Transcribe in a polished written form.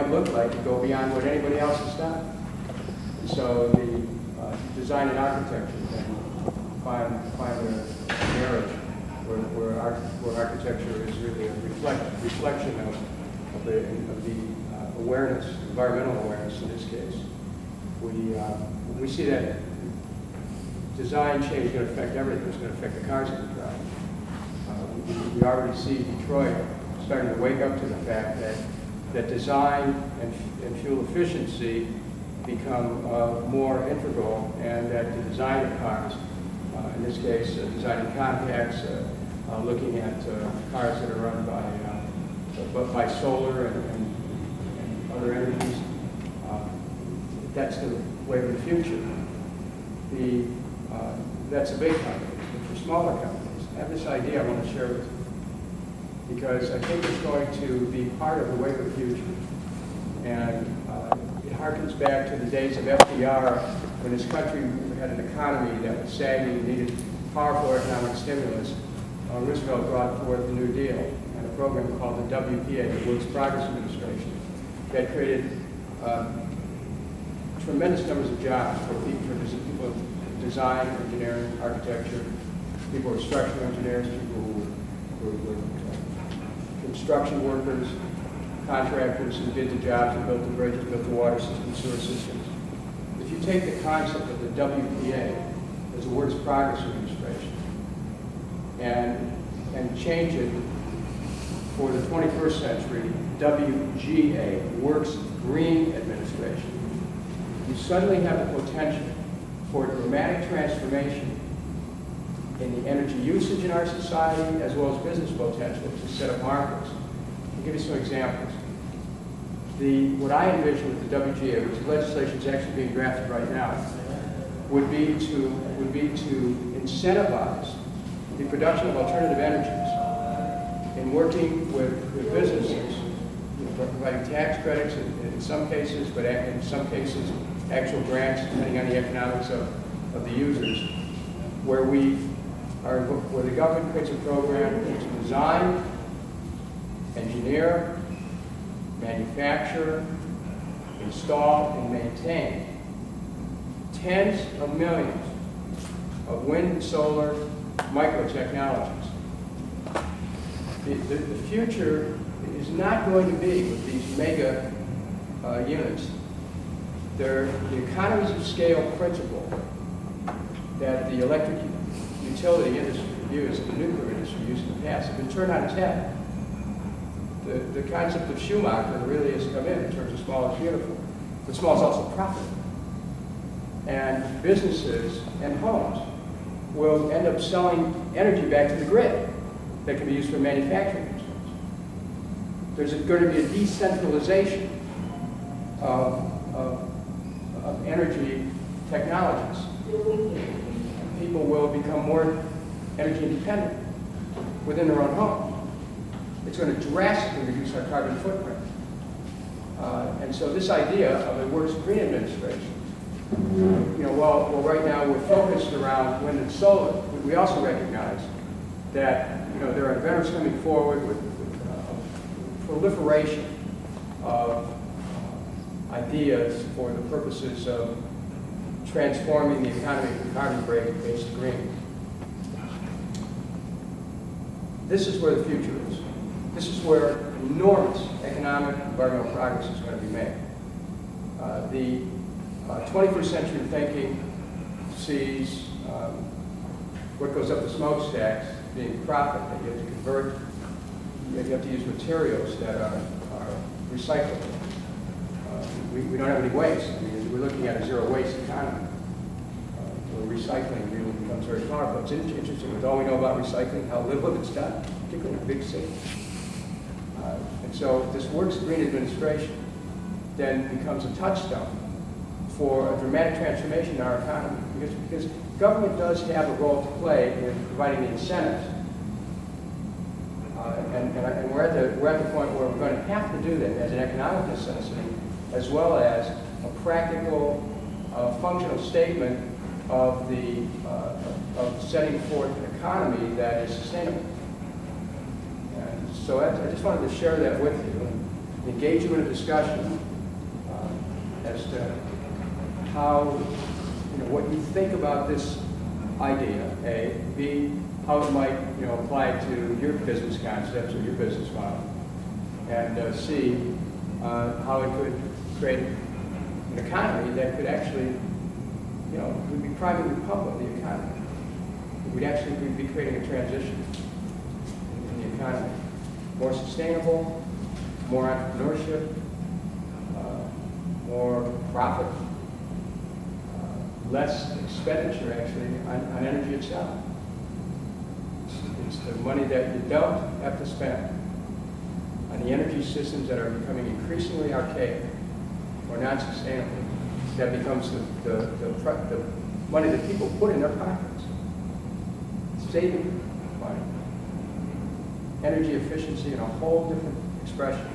might look like to go beyond what anybody else has done. So the design and architecture can find a marriage where architecture is really a reflection of the awareness, environmental awareness in this case. We see that design change is going to affect everything. It's going to affect the cars that we drive. We already see Detroit starting to wake up to the fact that design and fuel efficiency become more integral, and that the design of cars, in this case, designing compacts, looking at cars that are run by solar and other energies, that's the way of the future. That's the big companies, but for smaller companies, I have this idea I want to share with you, because I think it's going to be part of the way of the future. And it harkens back to the days of FDR, when this country had an economy that was sagging and needed powerful economic stimulus. Roosevelt brought forth the New Deal and a program called the WPA, the Works Progress Administration, that created tremendous numbers of jobs for people in design, engineering, architecture, people who are structural engineers, people who were construction workers, contractors who did the jobs and built the bridges, built the water systems, sewer systems. If you take the concept of the WPA, as the Works Progress Administration, and change it for the 21st century, WGA, Works Green Administration, you suddenly have the potential for a dramatic transformation in the energy usage in our society, as well as business potential to set up markets. I'll give you some examples. What I envision with the WGA, which legislation is actually being drafted right now, would be to incentivize the production of alternative energies in working with businesses, providing tax credits in some cases, but in some cases actual grants, depending on the economics of the users, where the government creates a program to design, engineer, manufacture, install, and maintain tens of millions of wind and solar micro-technologies. The future is not going to be with these mega units. The economies of scale principle that the electric utility industry used, the nuclear industry used in the past, have been turned on its head. The concept of Schumacher really has come in terms of small is beautiful, but small is also profitable. And businesses and homes will end up selling energy back to the grid that can be used for manufacturing concerns. There's going to be a decentralization of energy technologies. People will become more energy independent within their own home. It's going to drastically reduce our carbon footprint. And so this idea of a Works Green Administration, while right now we're focused around wind and solar, we also recognize that there are inventors coming forward with proliferation of ideas for the purposes of transforming the economy from carbon-based to green. This is where the future is. This is where enormous economic and environmental progress is going to be made. The 21st century thinking sees what goes up the smokestacks being profit, that you have to convert, you have to use materials that are recyclable. We don't have any waste. I mean, we're looking at a zero waste economy. Where recycling really becomes very powerful. It's interesting with all we know about recycling, how little of it's done, particularly in big cities. And so this Works Green Administration then becomes a touchstone for a dramatic transformation in our economy. Because government does have a role to play in providing the incentives. And we're at the point where we're going to have to do that as an economic necessity, as well as a practical, functional statement of setting forth an economy that is sustainable. And so I just wanted to share that with you. engage you in a discussion as to how, what you think about this idea, A. B, how it might, apply to your business concepts or your business model. And C, how it could create an economy that could actually, would be priming the pump of the economy. We'd actually be creating a transition in the economy. More sustainable, more entrepreneurship, more profit, less expenditure actually on energy itself. It's the money that you don't have to spend on the energy systems that are becoming increasingly archaic or non-sustainable. That becomes the money that people put in their pockets. Saving money. Energy efficiency in a whole different expression.